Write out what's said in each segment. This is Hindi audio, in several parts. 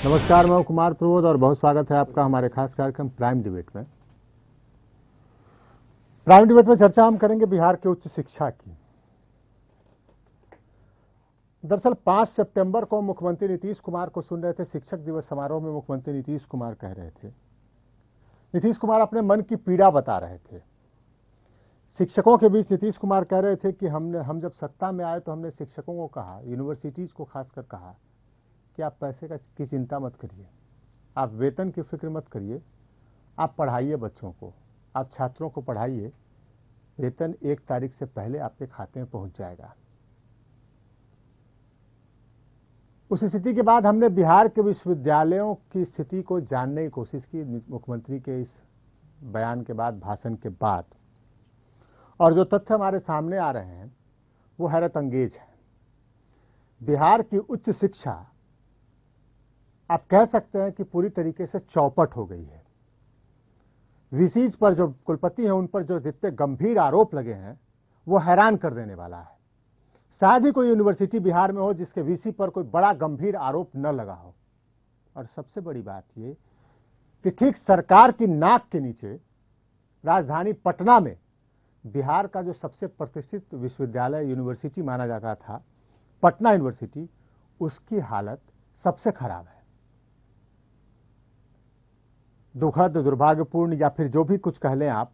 नमस्कार, मैं कुमार प्रबोध और बहुत स्वागत है आपका हमारे खास कार्यक्रम प्राइम डिबेट में। प्राइम डिबेट में चर्चा हम करेंगे बिहार के उच्च शिक्षा की। दरअसल 5 सितंबर को मुख्यमंत्री नीतीश कुमार को सुन रहे थे। शिक्षक दिवस समारोह में मुख्यमंत्री नीतीश कुमार कह रहे थे, नीतीश कुमार अपने मन की पीड़ा बता रहे थे। शिक्षकों के बीच नीतीश कुमार कह रहे थे कि हम जब सत्ता में आए तो हमने शिक्षकों को कहा, यूनिवर्सिटीज को खासकर कहा कि आप पैसे की चिंता मत करिए, आप वेतन की फिक्र मत करिए, आप पढ़ाइए बच्चों को, आप छात्रों को पढ़ाइए, वेतन 1 तारीख से पहले आपके खाते में पहुंच जाएगा। उस स्थिति के बाद हमने बिहार के विश्वविद्यालयों की स्थिति को जानने की कोशिश की मुख्यमंत्री के इस बयान के बाद, भाषण के बाद, और जो तथ्य हमारे सामने आ रहे हैं वो हैरत अंगेज है। बिहार की उच्च शिक्षा आप कह सकते हैं कि पूरी तरीके से चौपट हो गई है। वीसीज पर जो कुलपति हैं उन पर जो जितने गंभीर आरोप लगे हैं वो हैरान कर देने वाला है। शायद ही कोई यूनिवर्सिटी बिहार में हो जिसके वीसी पर कोई बड़ा गंभीर आरोप न लगा हो। और सबसे बड़ी बात ये कि ठीक सरकार की नाक के नीचे राजधानी पटना में बिहार का जो सबसे प्रतिष्ठित विश्वविद्यालय यूनिवर्सिटी माना जाता था, पटना यूनिवर्सिटी, उसकी हालत सबसे खराब है। दुखद, दुर्भाग्यपूर्ण या फिर जो भी कुछ कह लें आप,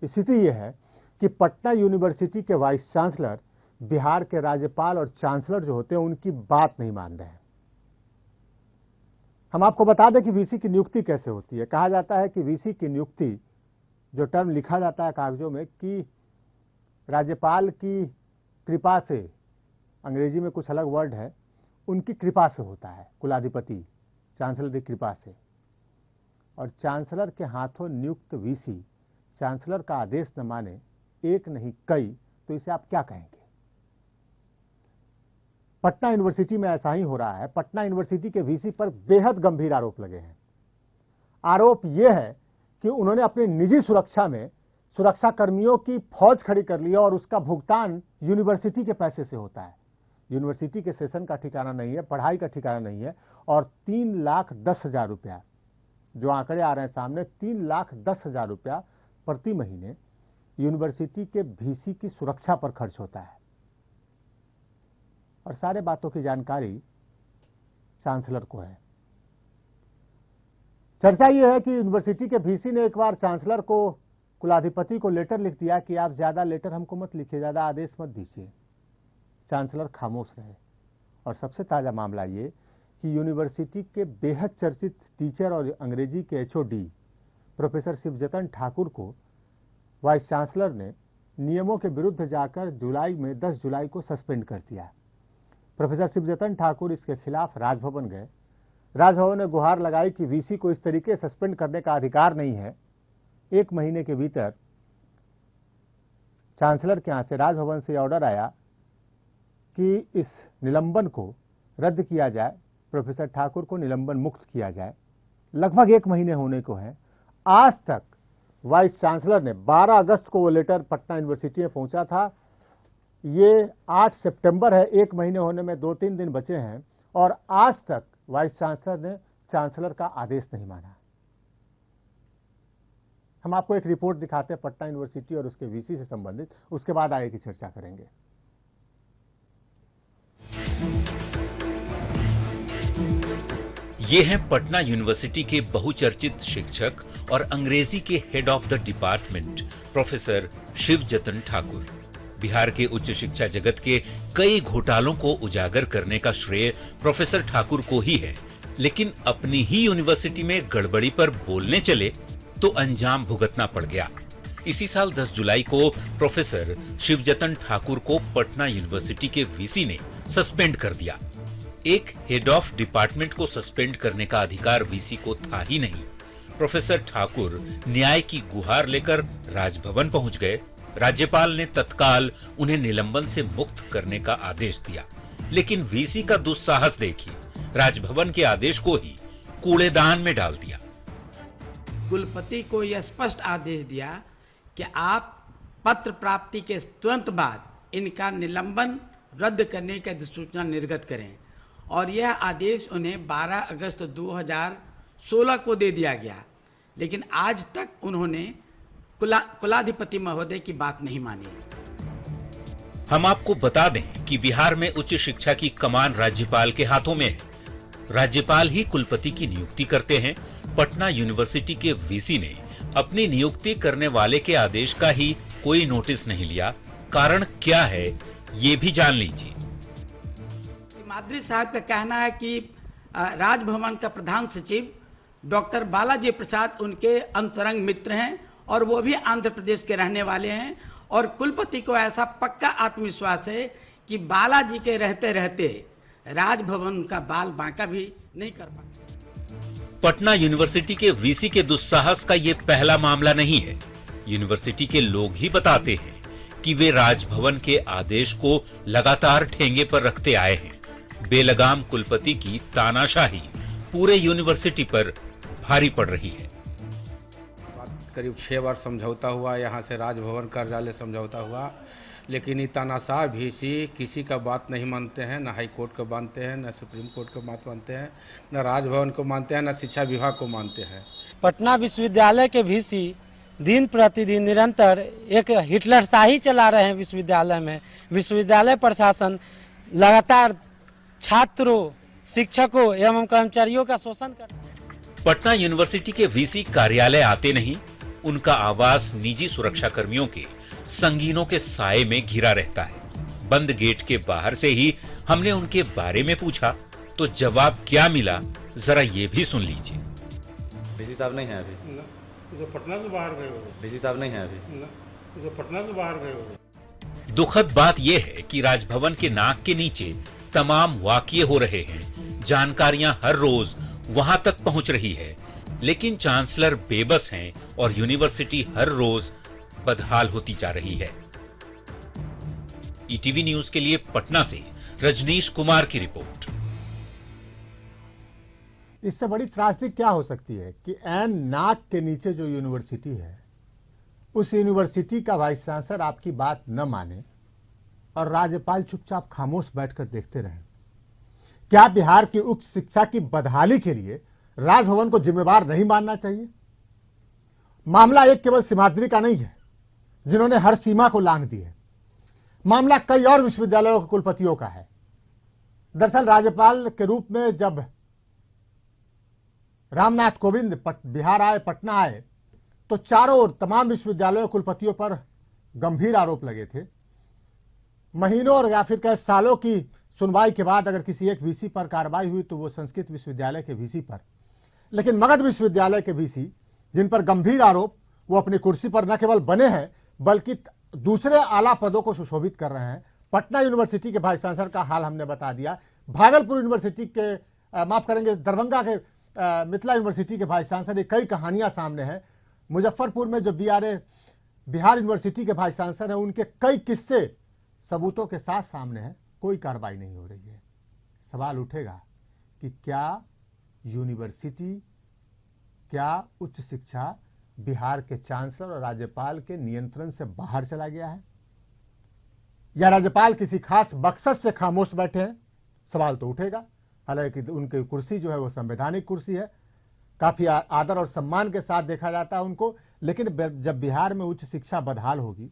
स्थिति यह है कि पटना यूनिवर्सिटी के वाइस चांसलर बिहार के राज्यपाल और चांसलर जो होते हैं उनकी बात नहीं मान रहे हैं। हम आपको बता दें कि वीसी की नियुक्ति कैसे होती है। कहा जाता है कि वीसी की नियुक्ति, जो टर्म लिखा जाता है कागजों में कि राज्यपाल की कृपा से, अंग्रेजी में कुछ अलग वर्ड है, उनकी कृपा से होता है, कुलाधिपति चांसलर की कृपा से। और चांसलर के हाथों नियुक्त वीसी चांसलर का आदेश न माने, एक नहीं कई, तो इसे आप क्या कहेंगे? पटना यूनिवर्सिटी में ऐसा ही हो रहा है। पटना यूनिवर्सिटी के वीसी पर बेहद गंभीर आरोप लगे हैं। आरोप यह है कि उन्होंने अपनी निजी सुरक्षा में सुरक्षा कर्मियों की फौज खड़ी कर ली और उसका भुगतान यूनिवर्सिटी के पैसे से होता है। यूनिवर्सिटी के सेशन का ठिकाना नहीं है, पढ़ाई का ठिकाना नहीं है। और 3,10,000 रुपया, जो आंकड़े आ रहे हैं सामने, 3,10,000 रुपया प्रति महीने यूनिवर्सिटी के वीसी की सुरक्षा पर खर्च होता है। और सारे बातों की जानकारी चांसलर को है। चर्चा यह है कि यूनिवर्सिटी के वीसी ने एक बार चांसलर को, कुलाधिपति को लेटर लिख दिया कि आप ज्यादा लेटर हमको मत लिखिए, ज्यादा आदेश मत दीजिए। चांसलर खामोश रहे। और सबसे ताजा मामला ये कि यूनिवर्सिटी के बेहद चर्चित टीचर और अंग्रेजी के एचओडी प्रोफेसर शिवजतन ठाकुर को वाइस चांसलर ने नियमों के विरुद्ध जाकर जुलाई में 10 जुलाई को सस्पेंड कर दिया। प्रोफेसर शिवजतन ठाकुर इसके खिलाफ राजभवन गए। राजभवन ने गुहार लगाई कि वीसी को इस तरीके सस्पेंड करने का अधिकार नहीं है। 1 महीने के भीतर चांसलर के यहां से, राजभवन से ऑर्डर आया कि इस निलंबन को रद्द किया जाए, प्रोफेसर ठाकुर को निलंबन मुक्त किया जाए। लगभग 1 महीने होने को है। आज तक वाइस चांसलर ने, 12 अगस्त को वो लेटर पटना यूनिवर्सिटी में पहुंचा था, ये 8 सितंबर है, 1 महीने होने में 2-3 दिन बचे हैं, और आज तक वाइस चांसलर ने चांसलर का आदेश नहीं माना। हम आपको एक रिपोर्ट दिखाते हैं पटना यूनिवर्सिटी और उसके वीसी से संबंधित, उसके बाद आगे की चर्चा करेंगे। ये हैं पटना यूनिवर्सिटी के बहुचर्चित शिक्षक और अंग्रेजी के head of the department professor Shivjatan Thakur. Bihar के उच्च शिक्षा जगत के कई घोटालों को उजागर करने का श्रेय प्रोफेसर ठाकुर को ही है, लेकिन अपनी ही यूनिवर्सिटी में गड़बड़ी पर बोलने चले तो अंजाम भुगतना पड़ गया। इसी साल 10 जुलाई को प्रोफेसर शिवजतन ठाकुर को पटना यूनिवर्सिटी के वीसी ने सस्पेंड कर दिया। एक हेड ऑफ डिपार्टमेंट को सस्पेंड करने का अधिकार वीसी को था ही नहीं। प्रोफेसर ठाकुर न्याय की गुहार लेकर राजभवन पहुंच गए। राज्यपाल ने तत्काल उन्हें निलंबन से मुक्त करने का आदेश दिया, लेकिन वीसी का दुस्साहस देखिए, राजभवन के आदेश को ही कूड़ेदान में डाल दिया। कुलपति को यह स्पष्ट आदेश दिया कि आप पत्र प्राप्ति के तुरंत बाद इनका निलंबन रद्द करने की अधिसूचना निर्गत करें, और यह आदेश उन्हें 12 अगस्त 2016 को दे दिया गया, लेकिन आज तक उन्होंने कुलाधिपति महोदय की बात नहीं मानी। हम आपको बता दें कि बिहार में उच्च शिक्षा की कमान राज्यपाल के हाथों में है। राज्यपाल ही कुलपति की नियुक्ति करते हैं। पटना यूनिवर्सिटी के वीसी ने अपनी नियुक्ति करने वाले के आदेश का ही कोई नोटिस नहीं लिया। कारण क्या है, ये भी जान लीजिए। मादरी साहब का कहना है कि राजभवन का प्रधान सचिव डॉक्टर बालाजी प्रसाद उनके अंतरंग मित्र हैं और वो भी आंध्र प्रदेश के रहने वाले हैं, और कुलपति को ऐसा पक्का आत्मविश्वास है कि बालाजी के रहते रहते राजभवन का बाल बांका भी नहीं कर पाते। पटना यूनिवर्सिटी के वीसी के दुस्साहस का ये पहला मामला नहीं है। यूनिवर्सिटी के लोग ही बताते हैं कि वे राजभवन के आदेश को लगातार ठेंगे पर रखते आए हैं। बेलगाम कुलपति की तानाशाही पूरे यूनिवर्सिटी पर भारी पड़ रही है। करीब 6 बार समझौता हुआ, यहाँ से राजभवन कार्यालय समझौता हुआ, लेकिन ये तानाशाह वीसी किसी का बात नहीं मानते हैं। न हाई कोर्ट को मानते हैं, न सुप्रीम कोर्ट को बात मानते हैं, न राजभवन को मानते हैं, न शिक्षा विभाग को मानते हैं। पटना विश्वविद्यालय के वीसी दिन प्रतिदिन निरंतर एक हिटलरशाही चला रहे हैं विश्वविद्यालय में। विश्वविद्यालय प्रशासन लगातार छात्रों, शिक्षकों एवं कर्मचारियों का शोषण कर। पटना यूनिवर्सिटी के वीसी कार्यालय आते नहीं, उनका आवास निजी सुरक्षा कर्मियों के संगीनों के साए में घिरा रहता है। बंद गेट के बाहर से ही हमने उनके बारे में पूछा तो जवाब क्या मिला, जरा ये भी सुन लीजिए। वीसी साहब नहीं है अभी। जो पटना से बाहर गए हो। वीसी साहब नहीं है अभी। जो पटना से बाहर गए हो। दुखद बात यह है कि राजभवन के नाक के नीचे तमाम वाकये हो रहे हैं। जानकारियां हर रोज वहां तक पहुंच रही है, लेकिन चांसलर बेबस हैं और यूनिवर्सिटी हर रोज बदहाल होती जा रही है। ईटीवी न्यूज के लिए पटना से रजनीश कुमार की रिपोर्ट। इससे बड़ी त्रासदी क्या हो सकती है कि ऐन नाक के नीचे जो यूनिवर्सिटी है, उस यूनिवर्सिटी का वाइस चांसलर आपकी बात न माने और राज्यपाल चुपचाप खामोश बैठकर देखते रहे। क्या बिहार की उच्च शिक्षा की बदहाली के लिए राजभवन को जिम्मेवार नहीं मानना चाहिए? मामला एक केवल सीमाद्री का नहीं है जिन्होंने हर सीमा को लांघ दी है। मामला कई और विश्वविद्यालयों के कुलपतियों का है। दरअसल राज्यपाल के रूप में जब रामनाथ कोविंद बिहार आए, पटना आए, तो चारों ओर तमाम विश्वविद्यालयों के कुलपतियों पर गंभीर आरोप लगे थे। महीनों और या फिर कई सालों की सुनवाई के बाद अगर किसी एक वीसी पर कार्रवाई हुई तो वो संस्कृत विश्वविद्यालय के वीसी पर। लेकिन मगध विश्वविद्यालय के वीसी जिन पर गंभीर आरोप, वो अपनी कुर्सी पर न केवल बने हैं बल्कि दूसरे आला पदों को सुशोभित कर रहे हैं। पटना यूनिवर्सिटी के वाइस चांसलर का हाल हमने बता दिया। भागलपुर यूनिवर्सिटी के माफ करेंगे, दरभंगा के मिथिला यूनिवर्सिटी के वाइस चांसलर, ये कई कहानियां सामने हैं। मुजफ्फरपुर में जो बिहार यूनिवर्सिटी के वाइस चांसलर हैं, उनके कई किस्से सबूतों के साथ सामने हैं। कोई कार्रवाई नहीं हो रही है। सवाल उठेगा कि क्या यूनिवर्सिटी, क्या उच्च शिक्षा बिहार के चांसलर और राज्यपाल के नियंत्रण से बाहर चला गया है, या राज्यपाल किसी खास मकसद से खामोश बैठे हैं? सवाल तो उठेगा। हालांकि उनकी कुर्सी जो है वो संवैधानिक कुर्सी है, काफी आदर और सम्मान के साथ देखा जाता है उनको। लेकिन जब बिहार में उच्च शिक्षा बदहाल होगी,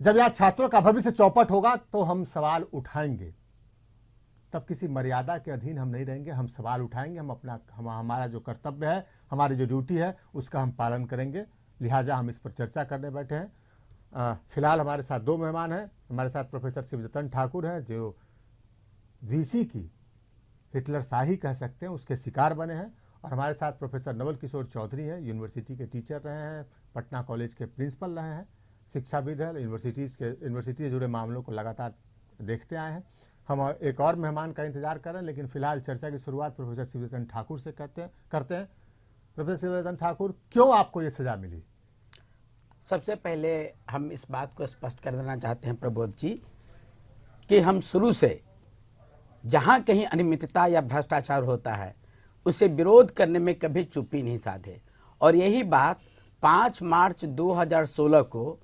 जब यहाँ छात्रों का भविष्य चौपट होगा, तो हम सवाल उठाएंगे। तब किसी मर्यादा के अधीन हम नहीं रहेंगे, हम सवाल उठाएंगे। हमारा जो कर्तव्य है, हमारी जो ड्यूटी है, उसका हम पालन करेंगे। लिहाजा हम इस पर चर्चा करने बैठे हैं। फिलहाल हमारे साथ दो मेहमान हैं। हमारे साथ प्रोफेसर शिवजतन ठाकुर हैं, जो वीसी की हिटलरशाही कह सकते हैं उसके शिकार बने हैं, और हमारे साथ प्रोफेसर नवल किशोर चौधरी हैं, यूनिवर्सिटी के टीचर रहे हैं, पटना कॉलेज के प्रिंसिपल रहे हैं, शिक्षाविद है, यूनिवर्सिटी से जुड़े मामलों को लगातार देखते आए हैं। हम एक और मेहमान का इंतजार कर रहे हैं, लेकिन फिलहाल चर्चा की शुरुआत प्रोफेसर शिवजतन ठाकुर से करते हैं। प्रोफेसर शिवजतन ठाकुर, क्यों आपको ये सजा मिली? सबसे पहले हम इस बात को स्पष्ट कर देना चाहते हैं प्रबोध जी कि हम शुरू से जहाँ कहीं अनियमितता या भ्रष्टाचार होता है उसे विरोध करने में कभी चुप्पी नहीं साधे, और यही बात 5 मार्च 2016 को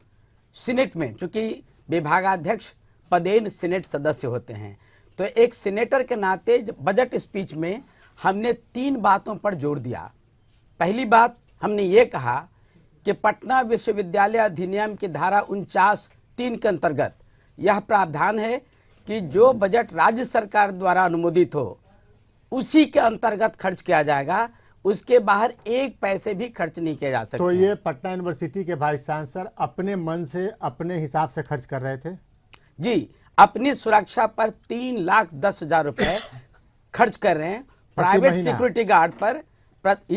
सीनेट में, चूंकि विभागाध्यक्ष पदेन सीनेट सदस्य होते हैं, तो एक सीनेटर के नाते बजट स्पीच में हमने 3 बातों पर जोर दिया। पहली बात हमने ये कहा कि पटना विश्वविद्यालय अधिनियम की धारा 49(3) के अंतर्गत यह प्रावधान है कि जो बजट राज्य सरकार द्वारा अनुमोदित हो उसी के अंतर्गत खर्च किया जाएगा, उसके बाहर 1 पैसे भी खर्च नहीं किया जा सकता। तो ये पटना यूनिवर्सिटी के वाइस चांसलर अपने मन से अपने हिसाब से खर्च कर रहे थे? जी, अपनी सुरक्षा पर 3,10,000 रुपए खर्च कर रहे हैं। प्राइवेट सिक्योरिटी गार्ड पर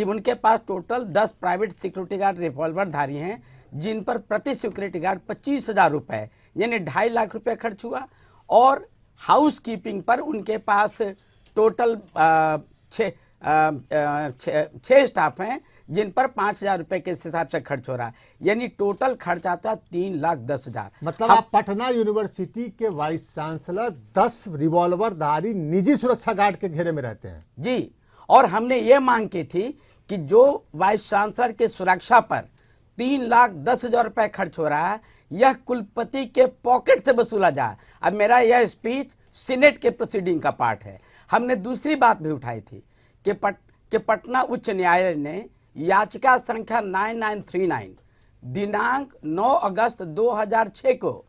उनके पास टोटल 10 प्राइवेट सिक्योरिटी गार्ड रिवॉल्वरधारी हैं, जिन पर प्रति सिक्योरिटी गार्ड 25,000 रुपए यानी 2.5 लाख रुपए खर्च हुआ। और हाउस कीपिंग पर उनके पास टोटल 6 स्टाफ हैं, जिन पर 5,000 रुपए के हिसाब से खर्च हो रहा है, यानी टोटल खर्च आता है 3,10,000। मतलब आप पटना यूनिवर्सिटी के वाइस चांसलर 10 रिवॉल्वरधारी निजी सुरक्षा गार्ड के घेरे में रहते हैं? जी, और हमने ये मांग की थी कि जो वाइस चांसलर की सुरक्षा पर 3,10,000 रुपए खर्च हो रहा है, यह कुलपति के पॉकेट से वसूला जाए। अब मेरा यह स्पीच सीनेट के प्रोसीडिंग का पार्ट है। हमने दूसरी बात भी उठाई थी कि पटना उच्च न्यायालय ने याचिका संख्या 9939 दिनांक 9 अगस्त 2006 को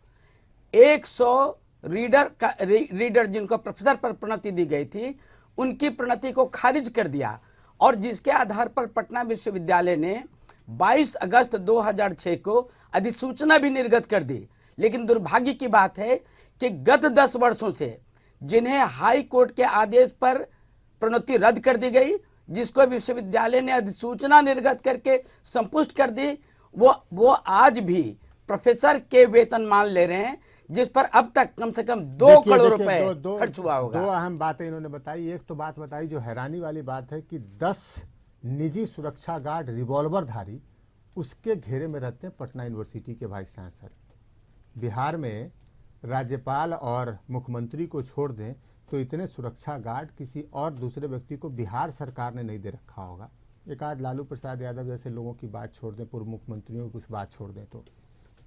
100 रीडर जिनको प्रोफेसर पर प्रोन्नति दी गई थी, उनकी प्रोन्नति को खारिज कर दिया, और जिसके आधार पर पटना विश्वविद्यालय ने 22 अगस्त 2006 को अधिसूचना भी निर्गत कर दी। लेकिन दुर्भाग्य की बात है कि गत 10 वर्षों से जिन्हें हाई कोर्ट के आदेश पर प्रोन्नति रद्द कर दी गई, जिसको विश्वविद्यालय ने अधिसूचना निर्गत करके संपुष्ट कर दी, वो आज भी प्रोफेसर के वेतनमान ले रहे हैं, जिस पर अब तक कम से कम 2 करोड़ रुपए खर्च हुआ होगा। 2 अहम बातें इन्होंने बताई। एक तो बात बताई जो हैरानी वाली बात है कि 10 निजी सुरक्षा गार्ड रिवॉल्वरधारी उसके घेरे में रहते हैं पटना यूनिवर्सिटी के वाइस चांसलर। बिहार में राज्यपाल और मुख्यमंत्री को छोड़ दें तो इतने सुरक्षा गार्ड किसी और दूसरे व्यक्ति को बिहार सरकार ने नहीं दे रखा होगा। एक आध लालू प्रसाद यादव जैसे लोगों की बात छोड़ दें, पूर्व मुख्यमंत्रियों की कुछ बात छोड़ दें, तो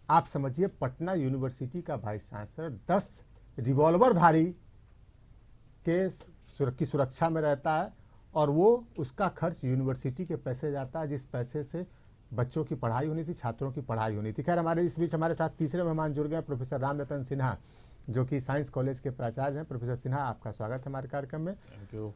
आप समझिए पटना यूनिवर्सिटी का वाइस चांसलर 10 रिवॉल्वरधारी की सुरक्षा में रहता है, और वो उसका खर्च यूनिवर्सिटी के पैसे जाता है, जिस पैसे से बच्चों की पढ़ाई होनी थी, छात्रों की पढ़ाई होनी थी। खैर, हमारे इस बीच हमारे साथ तीसरे मेहमान जुड़ गए, प्रोफेसर रामरतन सिन्हा, जो कि साइंस कॉलेज के प्राचार्य हैं। प्रोफेसर सिन्हा, आपका स्वागत है हमारे कार्यक्रम में। Thank you.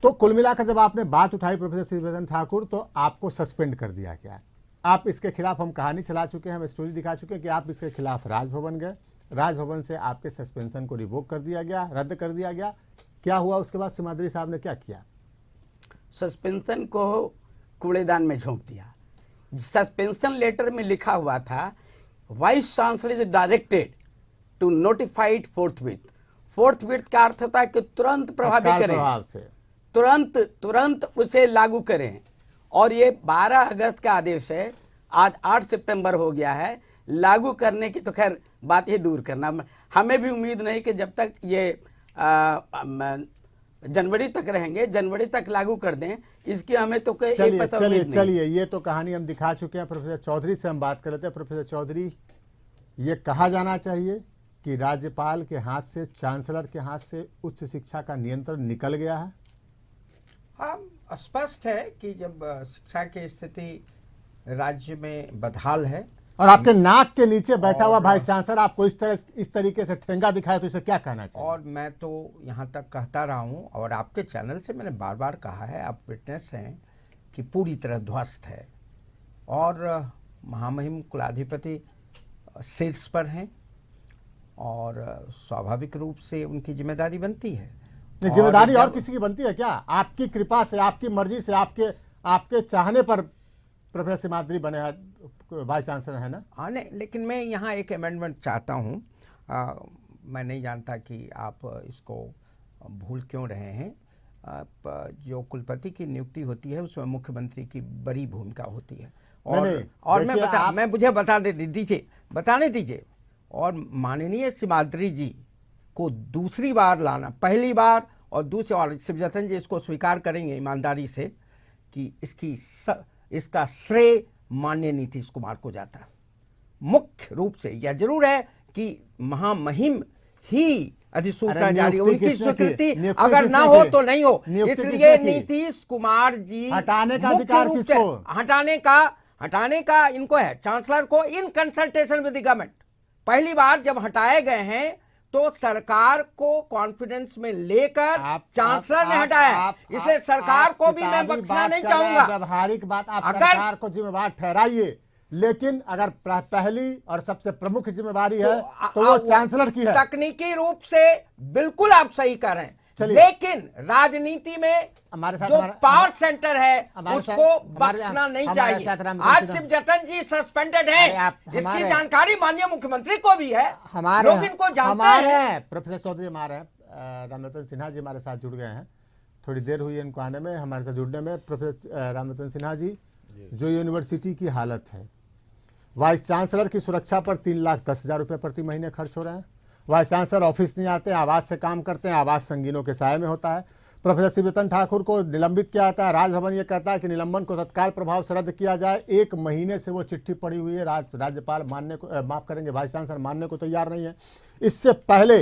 तो कुल मिलाकर जब आपने बात उठाई प्रोफेसर शिवजतन ठाकुर, तो आपको सस्पेंड कर दिया गया। आप इसके खिलाफ, हम कहानी चला चुके हैं, हम स्टोरी दिखा चुके हैं कि आप इसके खिलाफ राजभवन गए, राजभवन से आपके सस्पेंशन को रिवोक कर दिया गया, रद्द कर दिया गया। क्या हुआ उसके बाद? सिमाद्री साहब ने क्या किया? सस्पेंशन को कूड़ेदान में झोंक दिया। सस्पेंशन लेटर में लिखा हुआ था, vice chancellor is directed to notified forthwith. Forthwith का अर्थ होता है कि तुरंत प्रभावी करें, तुरंत उसे लागू करें। और ये 12 अगस्त का आदेश है, आज 8 सितंबर हो गया है। लागू करने की तो खैर बात ही दूर करना, हमें भी उम्मीद नहीं कि जब तक ये जनवरी तक रहेंगे, जनवरी तक लागू कर दें, इसकी हमें तो कोई एक पता उम्मीद नहीं। चलिए, ये तो कहानी हम दिखा चुके हैं। प्रोफेसर चौधरी से हम बात कर लेते हैं। प्रोफेसर चौधरी, ये कहा जाना चाहिए कि राज्यपाल के हाथ से, चांसलर के हाथ से उच्च शिक्षा का नियंत्रण निकल गया है। हाँ, स्पष्ट है कि जब शिक्षा की स्थिति राज्य में बदहाल है, और आपके नाक के नीचे बैठा हुआ वाइस चांसलर आपको इस तरीके से ठेंगा दिखाया, तो इसे क्या कहना चाहिए? और मैं तो यहाँ तक कहता रहा हूँ, और आपके चैनल से मैंने बार बार कहा है, आप विटनेस हैं कि पूरी तरह ध्वस्त है, और महामहिम कुलाधिपति शीर्ष पर हैं, और स्वाभाविक रूप से उनकी जिम्मेदारी बनती है। जिम्मेदारी और किसी की बनती है क्या? आपकी कृपा से, आपकी मर्जी से, आपके चाहने पर प्रोफेसर सिमाद्री बने वाइस चांसलर है ना? हाँ, नहीं, लेकिन मैं यहाँ एक अमेंडमेंट चाहता हूँ। मैं नहीं जानता कि आप इसको भूल क्यों रहे हैं। जो कुलपति की नियुक्ति होती है उसमें मुख्यमंत्री की बड़ी भूमिका होती है, और मैं मुझे बताने दीजिए। और माननीय सिमाद्री जी को दूसरी बार लाना, पहली बार और दूसरी, और शिवजतन जी इसको स्वीकार करेंगे ईमानदारी से कि इसका श्रेय माननीय नीतीश कुमार को जाता। मुख्य रूप से यह जरूर है कि महामहिम ही अधिसूचना अरे जारी, नियुक्ति उनकी किसने की? स्वीकृति नियुक्ति अगर किसने ना हो की? तो नहीं हो। नियुक्ति इसलिए किसने की? नीतीश कुमार जी हटाने का मुख्य अधिकार रूप से किसको? हटाने का इनको है, चांसलर को, in consultation with the government. पहली बार जब हटाए गए हैं तो सरकार को कॉन्फिडेंस में लेकर चांसलर ने हटाया, इसलिए सरकार को भी मैं बख्शना नहीं चाहूंगा। व्यवहारिक बात आप अगर सरकार को जिम्मेवार ठहराइए, लेकिन अगर पहली और सबसे प्रमुख जिम्मेवारी है तो वो चांसलर की है। तकनीकी रूप से बिल्कुल आप सही कर रहे हैं, लेकिन राजनीति में जो पावर सेंटर है उसको बख्शना नहीं चाहिए। आज शिव जतन जी सस्पेंडेड है, इसकी जानकारी माननीय मुख्यमंत्री को भी है, लोग इनको जानते हैं। प्रोफेसर चौधरी हमारे रामरतन सिन्हा जी हमारे साथ जुड़ गए हैं, थोड़ी देर हुई इनको आने में, हमारे साथ जुड़ने में। प्रोफेसर रामरतन सिन्हा जी, जो यूनिवर्सिटी की हालत है, वाइस चांसलर की सुरक्षा पर 3,10,000 रुपये प्रति महीने खर्च हो रहे हैं। वाइस चांसलर ऑफिस नहीं आते, आवास से काम करते हैं, आवास संगीनों के साये में होता है। प्रोफेसर शिवजतन ठाकुर को निलंबित किया जाता है, राजभवन ये कहता है कि निलंबन को तत्काल प्रभाव से रद्द किया जाए। 1 महीने से वो चिट्ठी पड़ी हुई है, राज्यपाल मानने को, माफ करेंगे, वाइस चांसलर मानने को तैयार नहीं है। इससे पहले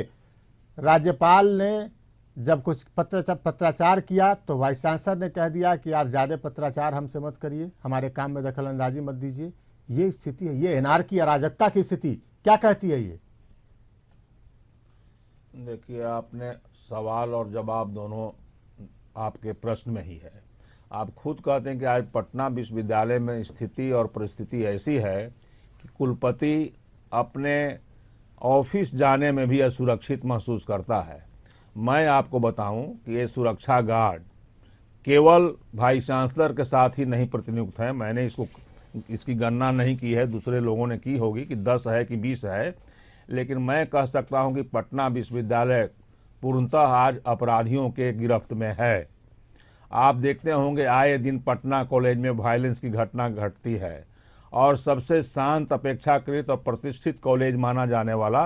राज्यपाल ने जब कुछ पत्राचार किया तो वाइस चांसलर ने कह दिया कि आप ज़्यादा पत्राचार हमसे मत करिए, हमारे काम में दखल अंदाजी मत दीजिए। ये स्थिति है, ये एनआरकी अराजकता की स्थिति क्या कहती है ये? देखिए, आपने सवाल और जवाब दोनों आपके प्रश्न में ही है। आप खुद कहते हैं कि आज पटना विश्वविद्यालय में स्थिति और परिस्थिति ऐसी है कि कुलपति अपने ऑफिस जाने में भी असुरक्षित महसूस करता है। मैं आपको बताऊं कि ये सुरक्षा गार्ड केवल वाइस चांसलर के साथ ही नहीं प्रतिनियुक्त हैं। मैंने इसकी गणना नहीं की है, दूसरे लोगों ने की होगी कि 10 है कि 20 है, लेकिन मैं कह सकता हूं कि पटना विश्वविद्यालय पूर्णतः आज अपराधियों के गिरफ्त में है। आप देखते होंगे आए दिन पटना कॉलेज में वायलेंस की घटना घटती है, और सबसे शांत, अपेक्षाकृत और प्रतिष्ठित कॉलेज माना जाने वाला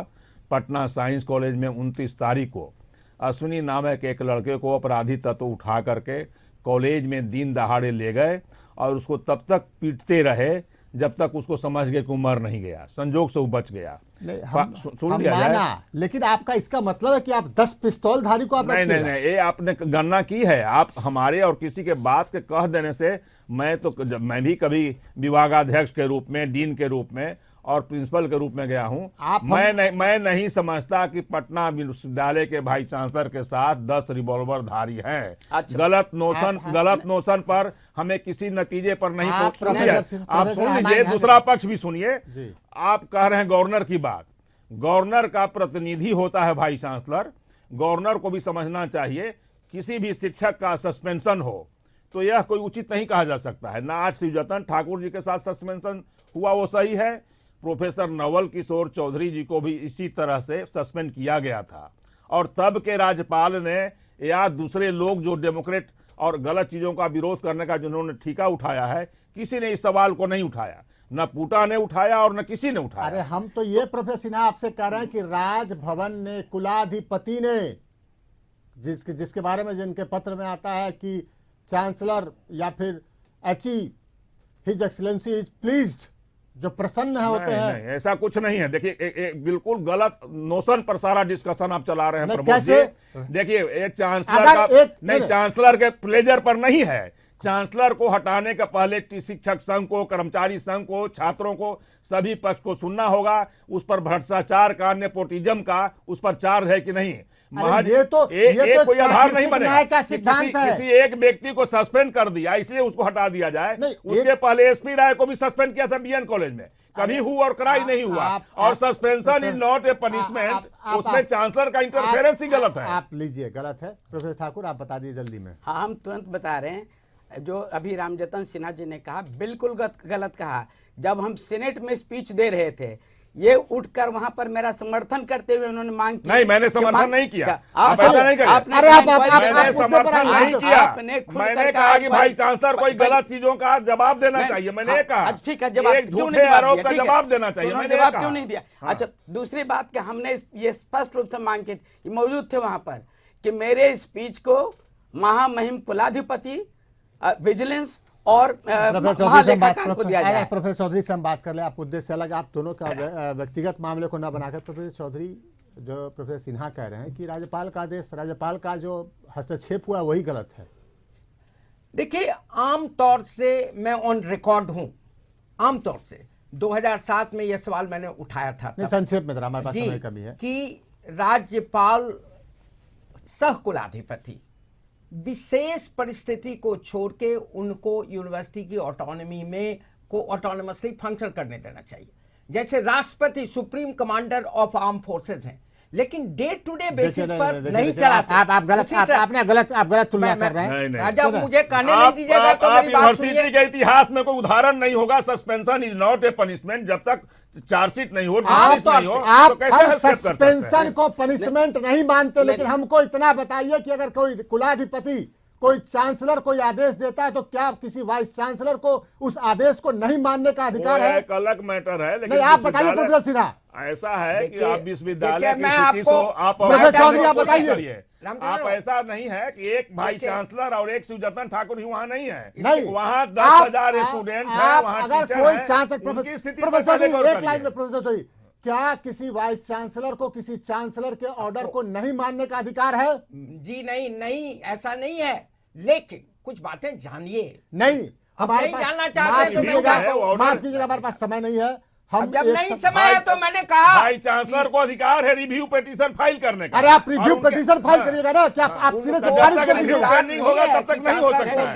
पटना साइंस कॉलेज में 29 तारीख को अश्विनी नामक एक लड़के को अपराधी तत्व उठा करके कॉलेज में दिन दहाड़े ले गए और उसको तब तक पीटते रहे जब तक उसको समझ गए कि उम्र नहीं गया। संजोग से वो बच गया। सुन लिया जाए, लेकिन आपका इसका मतलब है कि आप 10 पिस्तौलधारी को आप नहीं, ये आपने गणना की है। आप हमारे और किसी के बात के कह देने से मैं भी कभी विभागाध्यक्ष के रूप में, डीन के रूप में और प्रिंसिपल के रूप में गया हूं। मैं नहीं समझता कि पटना विश्वविद्यालय के वाइस चांसलर के साथ 10 रिवॉल्वर धारी हैं। अच्छा, गलत नोशन पर हमें किसी नतीजे पर नहीं पहुंचना। आप सुन लीजिए, दूसरा पक्ष भी सुनिए। आप कह रहे हैं गवर्नर की बात, गवर्नर का प्रतिनिधि होता है वाइस चांसलर। गवर्नर को भी समझना चाहिए, किसी भी शिक्षक का सस्पेंशन हो तो यह कोई उचित नहीं कहा जा सकता है। ना आज शिवजतन ठाकुर जी के साथ सस्पेंशन हुआ वो सही है, प्रोफेसर नवल किशोर चौधरी जी को भी इसी तरह से सस्पेंड किया गया था, और तब के राज्यपाल ने या दूसरे लोग जो डेमोक्रेट और गलत चीजों का विरोध करने का जिन्होंने ठीका उठाया है, किसी ने इस सवाल को नहीं उठाया, न पूटा ने उठाया और न किसी ने उठाया। अरे हम तो ये प्रोफेसर सिन्हा आपसे कह रहे हैं कि राजभवन ने, कुलाधिपति ने, जिसके बारे में जिनके पत्र में आता है कि चांसलर या फिर हिज एक्सीलेंसी इज प्लीज्ड, जो प्रसन्न है होते हैं। नहीं, ऐसा कुछ नहीं है। देखिए, बिल्कुल गलत नोशन पर सारा डिस्कशन आप चला रहे हैं प्रमोद कैसे? जी। देखिए, एक चांसलर चांसलर के प्लेजर पर नहीं है। चांसलर को हटाने के पहले शिक्षक संघ को, कर्मचारी संघ को, छात्रों को, सभी पक्ष को सुनना होगा। उस पर भ्रष्टाचार का, नेपोटिज्म का उस पर चार्ज है कि नहीं। ये तो कोई आधार नहीं बनेगा। किसी एक व्यक्ति को सस्पेंड कर दिया इसलिए उसको हटा दिया जाए। उसके पहले एसपी राय को भी सस्पेंड किया था बीएन कॉलेज में, कभी हुआ और कराई नहीं हुआ। और suspension is not a punishment, उसमें चांसलर का इंटरफेरेंस ही गलत है। आप लीजिए, गलत है। प्रोफेसर ठाकुर आप बता दीजिए जल्दी में। हाँ, हम तुरंत बता रहे हैं। जो अभी रामजतन सिन्हा जी ने कहा, बिल्कुल गलत कहा। जब हम सेनेट में स्पीच दे रहे थे, ये उठकर वहां पर मेरा समर्थन करते हुए उन्होंने मांग की। नहीं, मैंने समर्थन नहीं किया। आप ऐसा नहीं करिए। मैंने समर्थन नहीं किया। मैंने कहा कि भाई चांसलर कोई गलत चीजों का जवाब देना चाहिए। मैंने कहा ठीक है, जवाब क्यों नहीं आरोप का जवाब देना चाहिए। मैंने जवाब क्यों नहीं दिया? अच्छा, दूसरी बात कि हमने ये स्पष्ट रूप से मांग की, मौजूद थे वहां पर, कि मेरे स्पीच को महामहिम कुलाधिपति, विजिलेंस और महालेखाकार को दिया जाए। प्रोफेसर चौधरी से हम बात कर ले, आप उद्देश्य अलग, आप दोनों का व्यक्तिगत मामले को न बनाकर प्रोफेसर चौधरी जो प्रोफेसर सिन्हा कह रहे हैं कि राज्यपाल का आदेश, राज्यपाल का जो हस्तक्षेप हुआ वही गलत है। देखिए, आम तौर से मैं ऑन रिकॉर्ड हूं, आम तौर से 2007 में यह सवाल मैंने उठाया था। संक्षेप में हमारे पास समय कमी है कि राज्यपाल सह कुलाधिपति विशेष परिस्थिति को छोड़ के उनको यूनिवर्सिटी की ऑटोनॉमी में को ऑटोनोमसली फंक्शन करने देना चाहिए। जैसे राष्ट्रपति supreme commander of arm forces हैं, लेकिन डे टू डे बेसिस पर नहीं चलाते। आप गलत तुलना कर रहे हैं। जब मुझे कहने नहीं दीजिएगा तो मेरी बात सुनिए। यूनिवर्सिटी के इतिहास में कोई उदाहरण नहीं होगा, suspension is not a punishment, जब तक चार्जशीट नहीं हो, आप सस्पेंशन को पनिशमेंट नहीं मानते, लेकिन हमको इतना बताइए कि अगर कोई कुलाधिपति, कोई चांसलर कोई आदेश देता है तो क्या किसी वाइस चांसलर को उस आदेश को नहीं मानने का अधिकार है? एक अलग मैटर है, लेकिन नहीं, आप बताइए प्रोफेसर सिन्हा। ऐसा है कि आप विश्वविद्यालय की मैं स्थिति को आप चौधरी आप बताइए। आप ऐसा नहीं है कि एक भाई चांसलर और एक शिवजतन ठाकुर ही वहाँ नहीं है, नहीं, वहाँ 10,000 स्टूडेंट है, वहाँ अगर टीचर कोई है, चांसलर, उनकी स्थिति प्रोफेसर पर गौर एक लाइन करिए। में प्रोफेसर चौधरी, क्या किसी वाइस चांसलर को किसी चांसलर के ऑर्डर को नहीं मानने का अधिकार है? जी नहीं, ऐसा नहीं है, लेकिन कुछ बातें जानिए। नहीं, हमारे नहीं पास जानना चाहते तो मैं माफ कीजिएगा, हमारे पास समय नहीं है। हम जब नहीं समय है तो मैंने कहा भाई चांसलर को अधिकार है रिव्यू पिटीशन फाइल करने का। अरे आप रिव्यू पिटीशन फाइल करिएगा ना, क्या आप सिरे से खारिज कर रिव्यू दीजिए? पेंडिंग होगा तब तक नहीं हो सकता है।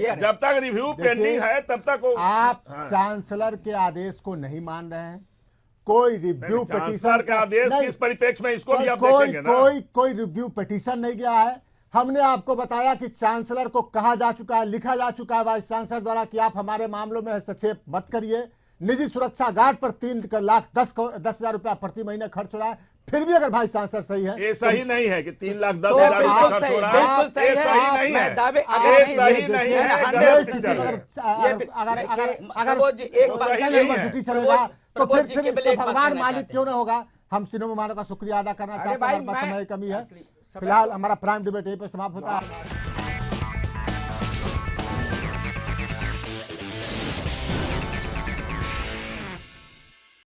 है। जब तक रिव्यू पेंडिंग है तब तक आप चांसलर के आदेश को नहीं मान रहे हैं। कोई रिव्यू पिटीशन का आदेश किस परिप्रेक्ष्य में, इसको भी आप देखेंगे ना। कोई रिव्यू पिटीशन नहीं गया है। हमने आपको बताया कि चांसलर को कहा जा चुका है, लिखा जा चुका है वाइस चांसलर द्वारा कि आप हमारे मामलों में हस्तक्षेप मत करिए। निजी सुरक्षा गार्ड पर 3,10,000 रुपया प्रति महीने खर्च हो रहा है, फिर भी अगर भाई चांसलर सही है, ये सही नहीं है कि 3,10,000 रुपया खर्च हो रहा है। बिल्कुल सही है। सही नहीं है, सही नहीं है। अगर यूनिवर्सिटी चलेगा तो फिर भगवान मालिक क्यों ना होगा। हम सिनेमा का शुक्रिया अदा करना चाहते हैं, हमारे पास समय कमी है। फिलहाल हमारा प्राइम डिबेट यहीं पर समाप्त होता है।